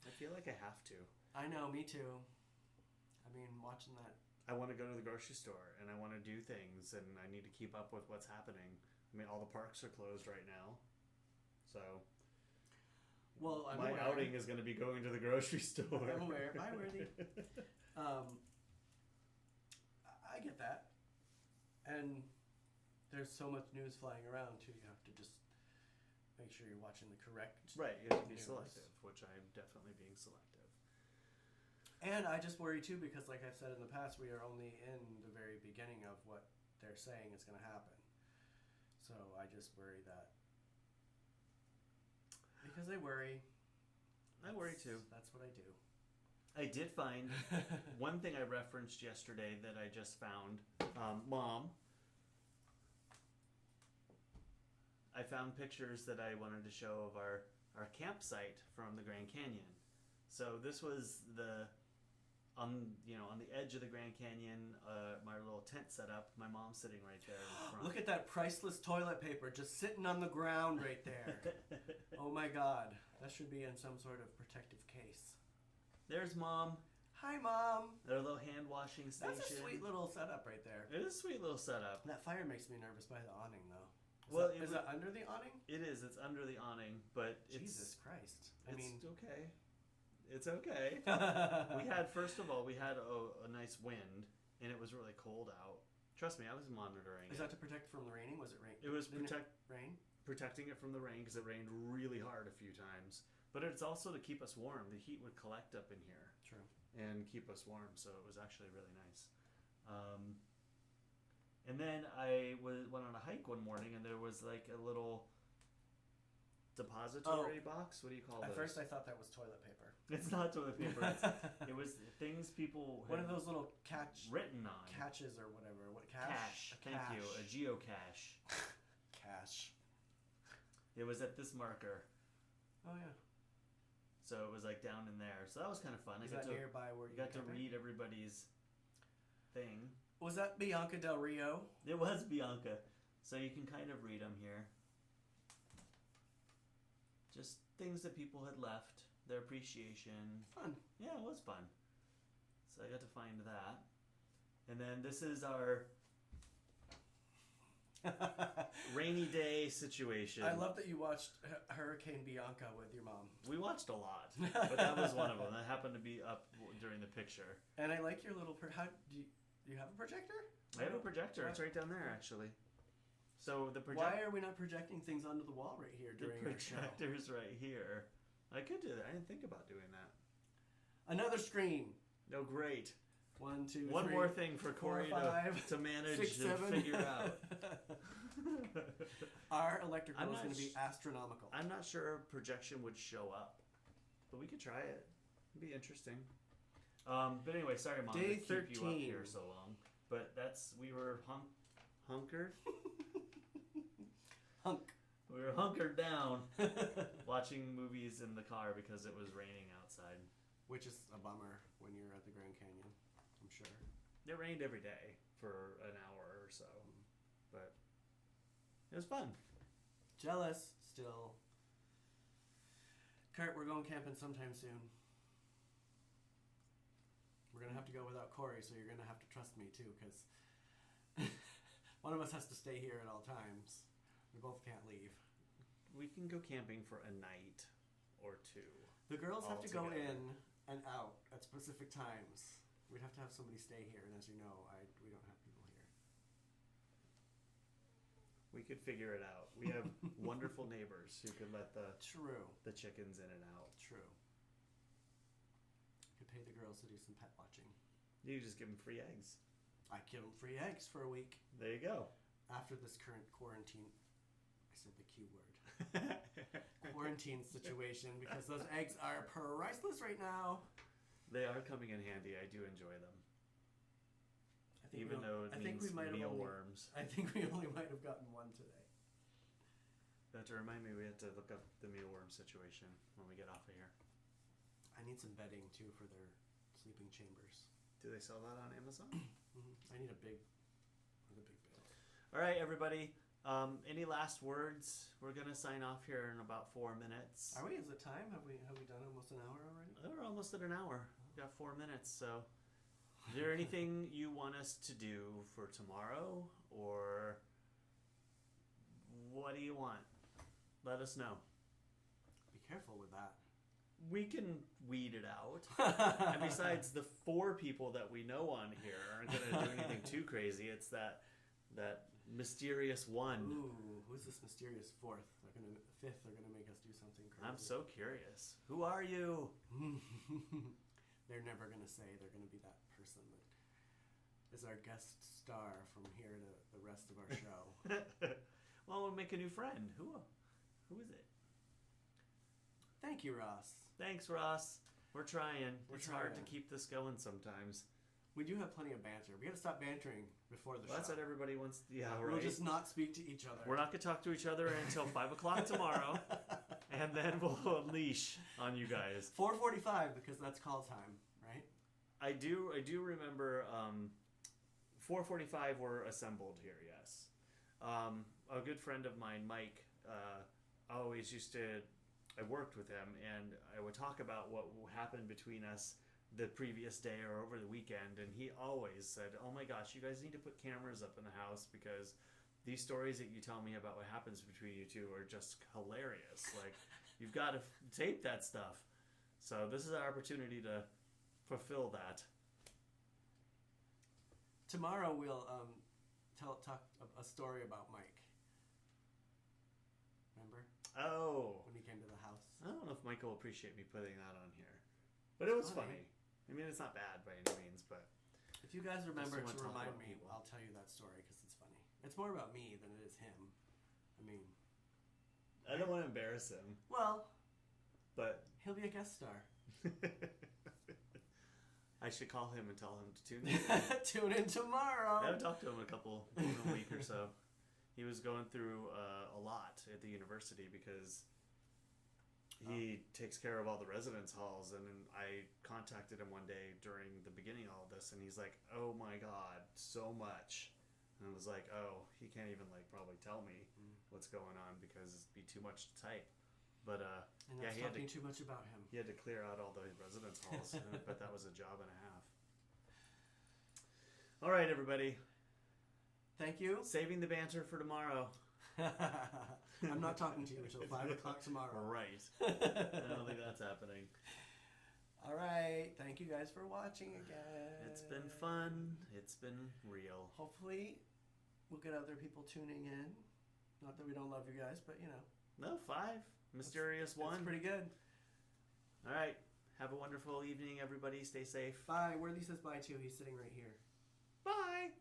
I feel like I have to. I know, me too. I mean, watching that. I want to go to the grocery store and I want to do things and I need to keep up with what's happening. I mean, all the parks are closed right now. So, well, my outing is going to be going to the grocery store. I'm aware. Bye, Worthy. I get that. And there's so much news flying around, too. You have to just make sure you're watching the correct Right, you have to be selective, which I'm definitely being selective. And I just worry, too, because like I've said in the past, we are only in the very beginning of what they're saying is going to happen. So I just worry that... Because I worry. I worry, too. That's what I do. I did find one thing I referenced yesterday that I just found. Mom, I found pictures that I wanted to show of our campsite from the Grand Canyon. So this was on the edge of the Grand Canyon, my little tent set up. My mom's sitting right there in front. Look at that priceless toilet paper just sitting on the ground right there. Oh my God. That should be in some sort of protective case. There's Mom. Hi, Mom. Their little hand washing station. That's a sweet little setup right there. It is a sweet little setup. That fire makes me nervous by the awning, though. Is that under the awning? It is. It's under the awning, but Jesus Christ. It's okay. It's okay. First of all, we had a nice wind, and it was really cold out. Trust me, I was monitoring. Is that to protect from the raining? Was it rain? It was rain? Protecting it from the rain because it rained really hard a few times. But it's also to keep us warm. The heat would collect up in here. True. And keep us warm, so it was actually really nice. And then I went on a hike one morning, and there was like a little depository box. What do you call it? At first, I thought that was toilet paper. It's not toilet paper. It was things people one of those little written on catches or whatever. What cache? Thank you. A geocache. Cache. It was at this marker. Oh yeah. So it was like down in there. So that was kind of fun. Is that nearby where you got to read everybody's thing? Was that Bianca Del Rio? It was Bianca. So you can kind of read them here. Just things that people had left, their appreciation. Fun. Yeah, it was fun. So I got to find that. And then this is our rainy day situation. I love that you watched Hurricane Bianca with your mom. We watched a lot, but that was one of them. That happened to be up during the picture. And I like your little... How do you have a projector? I have a projector. It's right down there, actually. So the Why are we not projecting things onto the wall right here during the our show? projector's right here. I could do that. I didn't think about doing that. Another screen. No, great. 1, 2, 3. One more thing for Corey 4, 5, to manage 6, 7. and figure out. Our electric bill is going to be astronomical. I'm not sure a projection would show up, but we could try it. It'd be interesting. But anyway, sorry, Mom, Day to keep 13. you up here so long. But we were hunkered. We were hunkered down watching movies in the car because it was raining outside. Which is a bummer when you're at the Grand Canyon, I'm sure. It rained every day for an hour or so. But it was fun. Jealous, still. Kurt, we're going camping sometime soon. We're going to have to go without Corey, so you're going to have to trust me too, because one of us has to stay here at all times. We both can't leave. We can go camping for a night or 2. The girls have to go Altogether. in and out at specific times. We'd have to have somebody stay here, and as you know, we don't have people here. We could figure it out. We have wonderful neighbors who could let the True. chickens in and out. True. Could pay the girls to do some pet watching. You just give them free eggs. I give them free eggs for a week. There you go. After this current quarantine, I said the Q word. Quarantine situation, because those eggs are priceless right now. They are coming in handy. I do enjoy them. Even though it means mealworms. I think we only might have gotten one today. You have to remind me we have to look up the mealworm situation when we get off of here. I need some bedding too for their sleeping chambers. Do they sell that on Amazon? I need a big bed. All right, everybody. Any last words? We're gonna sign off here in about 4 minutes. Are we? Is it time? Have we done almost an hour already? We're almost at an hour. We've got 4 minutes. So, is there anything you want us to do for tomorrow, or what do you want? Let us know. Be careful with that. We can weed it out. And besides, the 4 people that we know on here aren't gonna do anything too crazy. It's that mysterious one. Ooh, who's this mysterious 4th? Fifth, they're gonna make us do something crazy. I'm so curious. Who are you? They're never gonna say. They're gonna be that person that is our guest star from here to the rest of our show. Well, we'll make a new friend. Who is it? Thank you, Ross. Thanks, Ross. We're trying. It's hard to trying. keep this going sometimes. We do have plenty of banter. We gotta stop bantering before the Well, show. that's what everybody wants. Yeah, We'll right. just not speak to each other. We're not going to talk to each other until 5 o'clock tomorrow, and then we'll unleash on you guys. 4:45 because that's call time, right? I do remember 4:45 were assembled here, yes. A good friend of mine, Mike, always used to, I worked with him, and I would talk about what happened between us the previous day or over the weekend, and he always said, oh my gosh, you guys need to put cameras up in the house because these stories that you tell me about what happens between you two are just hilarious. Like, you've got to tape that stuff. So this is our opportunity to fulfill that. Tomorrow we'll talk a story about Mike. Remember Oh, when he came to the house? I don't know if Michael will appreciate me putting that on here, but it was funny. I mean, it's not bad by any means, but If you guys remember Just to wanna talk remind about me, people. I'll tell you that story because it's funny. It's more about me than it is him. I mean, I don't want to embarrass him. well, But he'll be a guest star. I should call him and tell him to tune in. Tune in tomorrow. I haven't talked to him in a week or so. He was going through a lot at the university because he takes care of all the residence halls, and then I contacted him one day during the beginning of all this, and he's like, oh my god, so much. And I was like, oh, he can't even probably tell me what's going on because it'd be too much to type. But And yeah, that's he had talking to too much about him. he had to clear out all the residence halls, but that was a job and a half. All right, everybody. Thank you. Saving the banter for tomorrow. I'm not talking to you until 5 o'clock tomorrow. Right. I don't think that's happening. All right. Thank you guys for watching again. It's been fun. It's been real. Hopefully, we'll get other people tuning in. Not that we don't love you guys, but you know. No, 5. Mysterious one. It's pretty good. All right. Have a wonderful evening, everybody. Stay safe. Bye. Worthy says bye too. He's sitting right here. Bye.